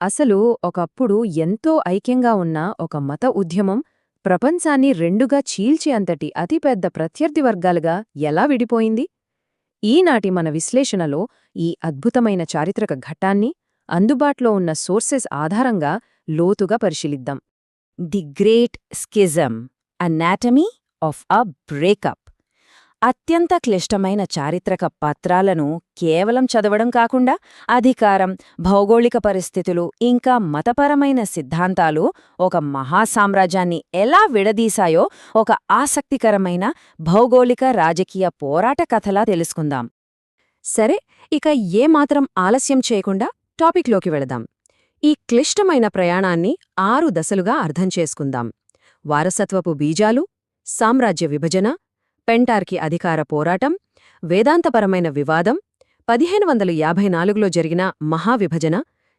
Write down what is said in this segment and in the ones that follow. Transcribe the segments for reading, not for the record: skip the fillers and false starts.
అసలు ఒకప్పుడు ఎంతో ఐక్యంగా ఉన్న ఒక మత ఉద్యమం ప్రపంచాన్ని రెండుగా చీల్చే అంతటి అతిపెద్ద ప్రత్యర్థి వర్గాలుగా ఎలా విడిపోయింది? ఈనాటి మన విశ్లేషణలో ఈ అద్భుతమైన చారిత్రక ఘట్టాన్ని అందుబాటులో ఉన్న సోర్సెస్ ఆధారంగా లోతుగా పరిశీలిద్దాం. The great schism, anatomy of a breakup. అత్యంత క్లిష్టమైన చారిత్రక పత్రాలను కేవలం చదవడం కాకుండా అధికారం, భౌగోళిక పరిస్థితులు ఇంకా మతపరమైన సిద్ధాంతాలు ఒక మహాసామ్రాజ్యాన్ని ఎలా విడదీశాయో ఒక ఆసక్తికరమైన భౌగోళిక రాజకీయ పోరాట కథలా తెలుసుకుందాం. సరే, ఇక ఏమాత్రం ఆలస్యం చేయకుండా టాపిక్లోకి వెళదాం. ఈ క్లిష్టమైన ప్రయాణాన్ని 6 దశలుగా అర్థం చేసుకుందాం. వారసత్వపు బీజాలు, సామ్రాజ్య విభజన, పెంటార్కీ అధికార పోరాటం, వేదాంతపరమైన వివాదం, 1554లో జరిగిన మహావిభజన,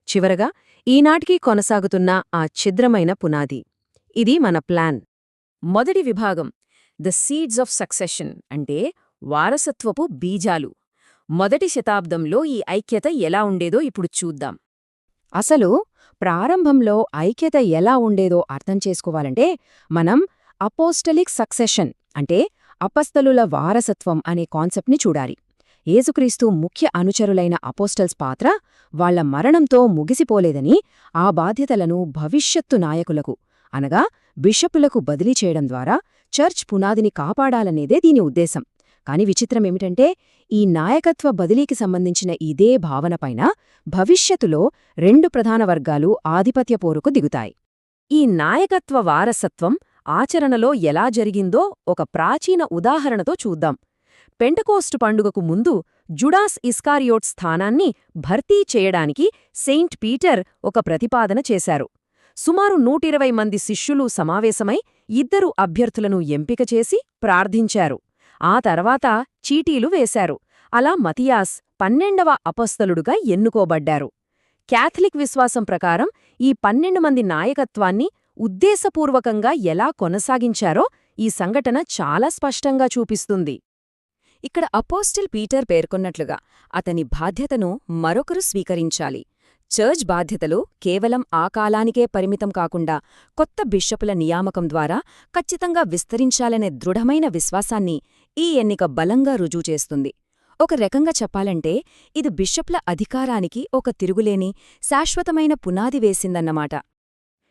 చివరగా ఈనాటికి కొనసాగుతున్న ఆ ఛిద్రమైన పునాది. ఇది మన ప్లాన్. మొదటి విభాగం, ద సీడ్స్ ఆఫ్ సక్సెషన్, అంటే వారసత్వపు బీజాలు. మొదటి శతాబ్దంలో ఈ ఐక్యత ఎలా ఉండేదో ఇప్పుడు చూద్దాం. అసలు ప్రారంభంలో ఐక్యత ఎలా ఉండేదో అర్థం చేసుకోవాలంటే మనం అపోస్టలిక్ సక్సెషన్, అంటే అపస్తలుల వారసత్వం అనే కాన్సెప్ట్ని చూడాలి. యేసుక్రీస్తు ముఖ్య అనుచరులైన అపోస్టల్స్ పాత్ర వాళ్ల మరణంతో ముగిసిపోలేదని, ఆ బాధ్యతలను భవిష్యత్తు నాయకులకు అనగా బిషపులకు బదిలీ చేయడం ద్వారా చర్చ్ పునాదిని కాపాడాలనేదే దీని ఉద్దేశం. కాని విచిత్రమేమిటంటే, ఈ నాయకత్వ బదిలీకి సంబంధించిన ఇదే భావనపైన భవిష్యత్తులో 2 ప్రధాన వర్గాలు ఆధిపత్య పోరుకు దిగుతాయి. ఈ నాయకత్వ వారసత్వం ఆచరణలో ఎలా జరిగిందో ఒక ప్రాచీన ఉదాహరణతో చూద్దాం. పెంటకోస్టు పండుగకు ముందు జుడాస్ ఇస్కారియోట్ స్థానాన్ని భర్తీ చేయడానికి సెయింట్ పీటర్ ఒక ప్రతిపాదన చేశారు. సుమారు 120 మంది శిష్యులు సమావేశమై 2 అభ్యర్థులను ఎంపిక చేసి ప్రార్థించారు. ఆ తర్వాత చీటీలు వేశారు. అలా మతియాస్ 12వ అపొస్తలుడుగా ఎన్నుకోబడ్డారు. క్యాథలిక్ విశ్వాసం ప్రకారం ఈ 12 మంది నాయకత్వాన్ని ఉద్దేశపూర్వకంగా ఎలా కొనసాగించారో ఈ సంఘటన చాలా స్పష్టంగా చూపిస్తుంది. ఇక్కడ అపోస్టిల్ పీటర్ పేర్కొన్నట్లుగా అతని బాధ్యతను మరొకరు స్వీకరించాలి. చర్చ్ బాధ్యతలు కేవలం ఆ కాలానికే పరిమితం కాకుండా కొత్త బిషపుల నియామకం ద్వారా ఖచ్చితంగా విస్తరించాలనే దృఢమైన విశ్వాసాన్ని ఈ ఎన్నిక బలంగా రుజువు చేస్తుంది. ఒక రకంగా చెప్పాలంటే ఇది బిషప్ల అధికారానికి ఒక తిరుగులేని శాశ్వతమైన పునాది వేసిందన్నమాట.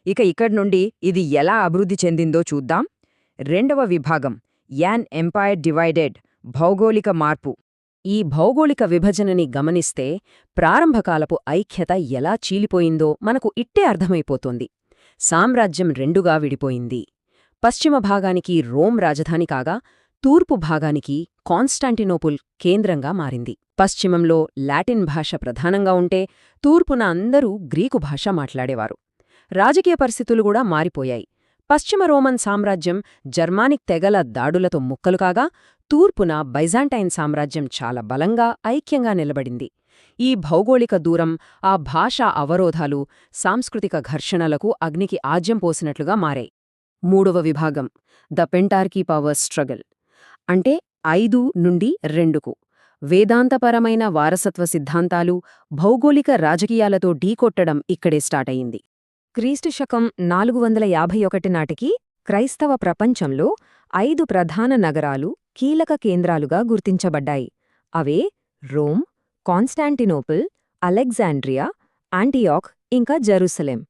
ఇక ఇక్కడ్నుండి ఇది ఎలా అభివృద్ధి చెందిందో చూద్దాం. 2వ విభాగం, యాన్ ఎంపైర్ డివైడెడ్, భౌగోళిక మార్పు. ఈ భౌగోళిక విభజనని గమనిస్తే ప్రారంభకాలపు ఐక్యత ఎలా చీలిపోయిందో మనకు ఇట్టే అర్థమైపోతోంది. సామ్రాజ్యం 2గా విడిపోయింది. పశ్చిమ భాగానికి రోమ్ రాజధాని కాగా, తూర్పు భాగానికి కాన్స్టాంటినోపుల్ కేంద్రంగా మారింది. పశ్చిమంలో లాటిన్ భాష ప్రధానంగా ఉంటే, తూర్పున అందరూ గ్రీకు భాష మాట్లాడేవారు. రాజకీయ పరిస్థితులు కూడా మారిపోయాయి. పశ్చిమ రోమన్ సామ్రాజ్యం జర్మానిక్ తెగల దాడులతో ముక్కలు కాగా, తూర్పున బైజాంటైన్ సామ్రాజ్యం చాలా బలంగా ఐక్యంగా నిలబడింది. ఈ భౌగోళిక దూరం, ఆ భాషా అవరోధాలు సాంస్కృతిక ఘర్షణలకు అగ్నికి ఆజ్యం పోసినట్లుగా మారాయి. 3వ విభాగం, ద పెంటార్కీ పవర్ స్ట్రగల్, అంటే 5 నుండి 2కు. వేదాంతపరమైన వారసత్వ సిద్ధాంతాలు భౌగోళిక రాజకీయాలతో ఢీకొట్టడం ఇక్కడే స్టార్టయింది. క్రీస్తు శకం 451 నాటికి క్రైస్తవ ప్రపంచంలో 5 ప్రధాన నగరాలు కీలక కేంద్రాలుగా గుర్తించబడ్డాయి. అవే రోమ్, కాన్స్టాంటినోపుల్, అలెగ్జాండ్రియా, యాంటియాక్ ఇంకా జెరూసలేం.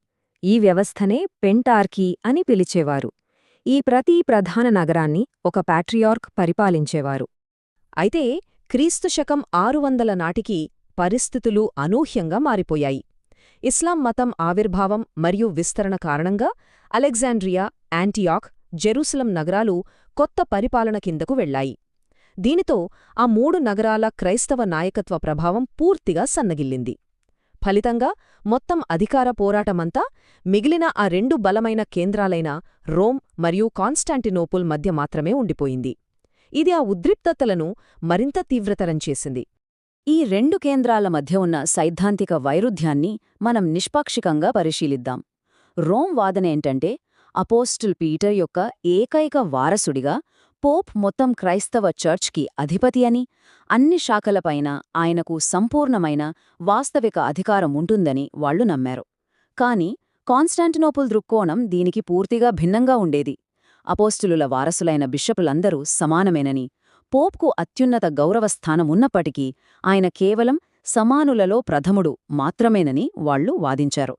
ఈ వ్యవస్థనే పెంటార్కీ అని పిలిచేవారు. ఈ ప్రతి ప్రధాన నగరాన్ని ఒక ప్యాట్రియార్క్ పరిపాలించేవారు. అయితే క్రీస్తు శకం 600 నాటికి పరిస్థితులు అనూహ్యంగా మారిపోయాయి. ఇస్లాం మతం ఆవిర్భావం మరియు విస్తరణ కారణంగా అలెగ్జాండ్రియా, యాంటియాక్, జెరూసలం నగరాలు కొత్త పరిపాలన కిందకు వెళ్లాయి. దీనితో ఆ 3 నగరాల క్రైస్తవ నాయకత్వ ప్రభావం పూర్తిగా సన్నగిల్లింది. ఫలితంగా మొత్తం అధికార పోరాటమంతా మిగిలిన ఆ 2 బలమైన కేంద్రాలైన రోమ్ మరియు కాన్స్టాంటినోపుల్ మధ్య మాత్రమే ఉండిపోయింది. ఇది ఆ ఉద్రిక్తతలను మరింత తీవ్రతరం చేసింది. ఈ 2 కేంద్రాల మధ్య ఉన్న సైద్ధాంతిక వైరుధ్యాన్ని మనం నిష్పాక్షికంగా పరిశీలిద్దాం. రోమ్ వాదనేంటంటే, అపోస్టిల్ పీటర్ యొక్క ఏకైక వారసుడిగా పోప్ మొత్తం క్రైస్తవ చర్చ్కి అధిపతి అని, అన్ని శాఖలపైన ఆయనకు సంపూర్ణమైన వాస్తవిక అధికారం ఉంటుందని వాళ్లు నమ్మారు. కాని కాన్స్టాంటినోపుల్ దృక్కోణం దీనికి పూర్తిగా భిన్నంగా ఉండేది. అపోస్తులుల వారసులైన బిషపులందరూ సమానమేనని, పోప్కు అత్యున్నత గౌరవస్థానమున్నప్పటికీ ఆయన కేవలం సమానులలో ప్రథముడు మాత్రమేనని వాళ్లు వాదించారు.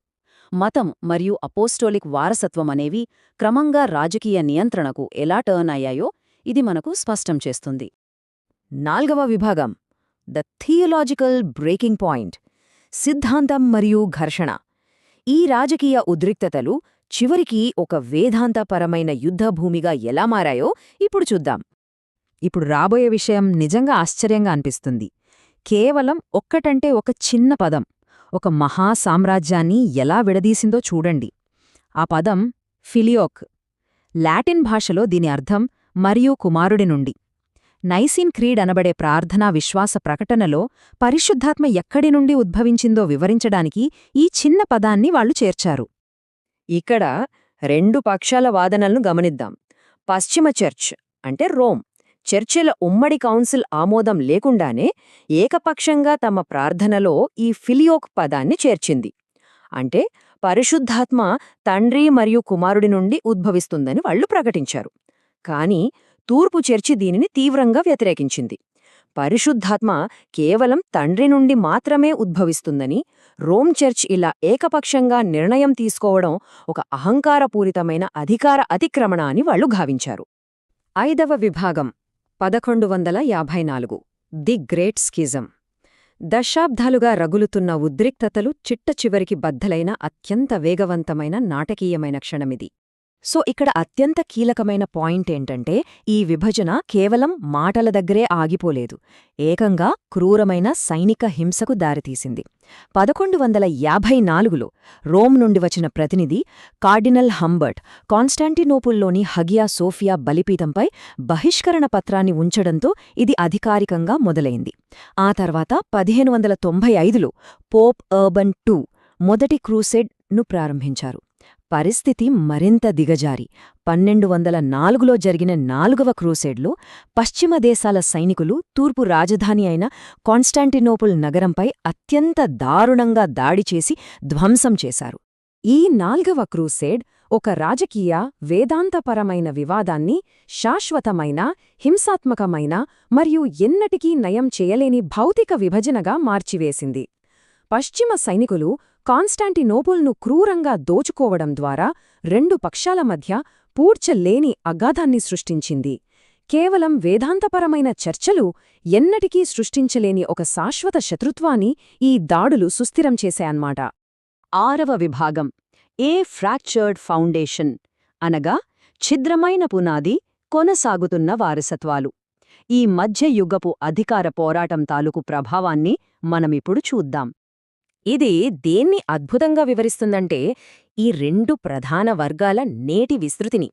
మతం మరియు అపోస్టోలిక్ వారసత్వమనేవి క్రమంగా రాజకీయ నియంత్రణకు ఎలా టర్న్ అయ్యాయో ఇది మనకు స్పష్టం చేస్తుంది. 4వ విభాగం, ద థియలాజికల్ బ్రేకింగ్ పాయింట్, సిద్ధాంతం మరియు ఘర్షణ. ఈ రాజకీయ ఉద్రిక్తతలు చివరికి ఒక వేదాంతపరమైన యుద్ధభూమిగా ఎలా మారాయో ఇప్పుడు చూద్దాం. ఇప్పుడు రాబోయే విషయం నిజంగా ఆశ్చర్యంగా అనిపిస్తుంది. కేవలం ఒక్కటంటే ఒక చిన్న పదం ఒక మహా సామ్రాజ్యాన్ని ఎలా విడదీసిందో చూడండి. ఆ పదం ఫిలియోక్. లాటిన్ భాషలో దీని అర్థం మరియు కుమారుడి నుండి. నైసిన్ క్రీడ్ అనబడే ప్రార్థనా విశ్వాస ప్రకటనలో పరిశుద్ధాత్మ ఎక్కడి నుండి ఉద్భవించిందో వివరించడానికి ఈ చిన్న పదాన్ని వాళ్లు చేర్చారు. ఇక్కడ 2 పక్షాల వాదనలను గమనిద్దాం. పశ్చిమ చర్చ్ అంటే రోమ్ చర్చిల ఉమ్మడి కౌన్సిల్ ఆమోదం లేకుండానే ఏకపక్షంగా తమ ప్రార్థనలో ఈ ఫిలియోక్ పదాన్ని చేర్చింది. అంటే పరిశుద్ధాత్మ తండ్రి మరియు కుమారుడి నుండి ఉద్భవిస్తుందని వాళ్లు ప్రకటించారు. కాని తూర్పు చర్చి దీనిని తీవ్రంగా వ్యతిరేకించింది. పరిశుద్ధాత్మ కేవలం తండ్రి నుండి మాత్రమే ఉద్భవిస్తుందని, రోమ్ చర్చ్ ఇలా ఏకపక్షంగా నిర్ణయం తీసుకోవడం ఒక అహంకారపూరితమైన అధికార అతిక్రమణ అని వాళ్లు భావించారు. 5వ విభాగం, 1154, ది గ్రేట్ స్కిజం. దశాబ్దాలుగా రగులుతున్న ఉద్రిక్తతలు చిట్టచివరికి బద్దలైన అత్యంత వేగవంతమైన నాటకీయమైన క్షణమిది. సో ఇక్కడ అత్యంత కీలకమైన పాయింట్ ఏంటంటే ఈ విభజన కేవలం మాటల దగ్గరే ఆగిపోలేదు, ఏకంగా క్రూరమైన సైనిక హింసకు దారితీసింది. 1154లో రోమ్ నుండి వచ్చిన ప్రతినిధి కార్డినల్ హంబర్ట్ కాన్స్టాంటినోపుల్లోని హగియా సోఫియా బలిపీఠంపై బహిష్కరణ పత్రాన్ని ఉంచడంతో ఇది అధికారికంగా మొదలైంది. ఆ తర్వాత 1595లో పోప్ అర్బన్ II మొదటి క్రూసేడ్ను ప్రారంభించారు. పరిస్థితి మరింత దిగజారి 1204లో జరిగిన 4వ క్రూసేడ్లో పశ్చిమ దేశాల సైనికులు తూర్పు రాజధాని అయిన కాన్స్టాంటినోపుల్ నగరంపై అత్యంత దారుణంగా దాడి చేసి ధ్వంసం చేశారు. ఈ 4వ క్రూసేడ్ ఒక రాజకీయ వేదాంతపరమైన వివాదాన్ని శాశ్వతమైన, హింసాత్మకమైన మరియు ఎన్నటికీ నయం చేయలేని భౌతిక విభజనగా మార్చివేసింది. పశ్చిమ సైనికులు కాన్స్టాంటినోపుల్ను క్రూరంగా దోచుకోవడం ద్వారా 2 పక్షాల మధ్య పూడ్చలేని అగాధాన్ని సృష్టించింది. కేవలం వేదాంతపరమైన చర్చలు ఎన్నటికీ సృష్టించలేని ఒక శాశ్వత శత్రుత్వాన్ని ఈ దాడులు సుస్థిరం చేశాయన్మాట. 6వ విభాగం, ఏ ఫ్రాక్చర్డ్ ఫౌండేషన్, అనగా ఛిద్రమైన పునాది, కొనసాగుతున్న వారసత్వాలు. ఈ మధ్యయుగపు అధికార పోరాటం తాలూకు ప్రభావాన్ని మనమిప్పుడు చూద్దాం. ఇది దేన్ని అద్భుతంగా వివరిస్తుందంటే ఈ 2 ప్రధాన వర్గాల నేటి విస్తృతిని.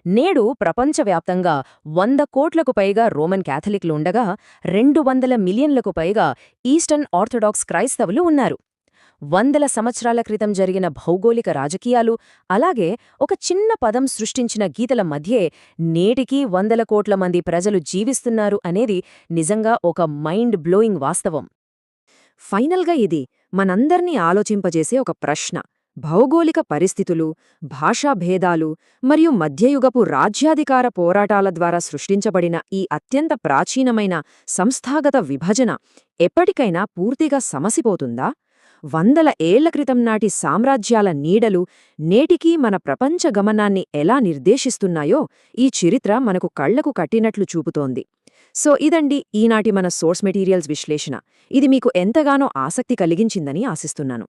నేడు ప్రపంచవ్యాప్తంగా 100 కోట్లకు పైగా రోమన్ క్యాథలిక్లు ఉండగా 200 మిలియన్లకు పైగా ఈస్టర్న్ ఆర్థోడాక్స్ క్రైస్తవులు ఉన్నారు. 100 సంవత్సరాల క్రితం జరిగిన భౌగోళిక రాజకీయాలు, అలాగే ఒక చిన్న పదం సృష్టించిన గీతల మధ్యే నేటికీ 100 కోట్ల మంది ప్రజలు జీవిస్తున్నారు అనేది నిజంగా ఒక మైండ్ బ్లోయింగ్ వాస్తవం. ఫైనల్గా ఇది మనందర్నీ ఆలోచింపజేసే ఒక ప్రశ్న. భౌగోళిక పరిస్థితులు, భాషాభేదాలు మరియు మధ్యయుగపు రాజ్యాధికార పోరాటాల ద్వారా సృష్టించబడిన ఈ అత్యంత ప్రాచీనమైన సంస్థాగత విభజన ఎప్పటికైనా పూర్తిగా సమసిపోతుందా? 100 ఏళ్ల క్రితం నాటి సామ్రాజ్యాల నీడలు నేటికీ మన ప్రపంచ గమనాన్ని ఎలా నిర్దేశిస్తున్నాయో ఈ చరిత్ర మనకు కళ్లకు కట్టినట్లు చూపుతోంది. సో ఇదండి ఈనాటి మన సోర్స్ మెటీరియల్స్ విశ్లేషణ. ఇది మీకు ఎంతగానో ఆసక్తి కలిగించిందని ఆశిస్తున్నాను.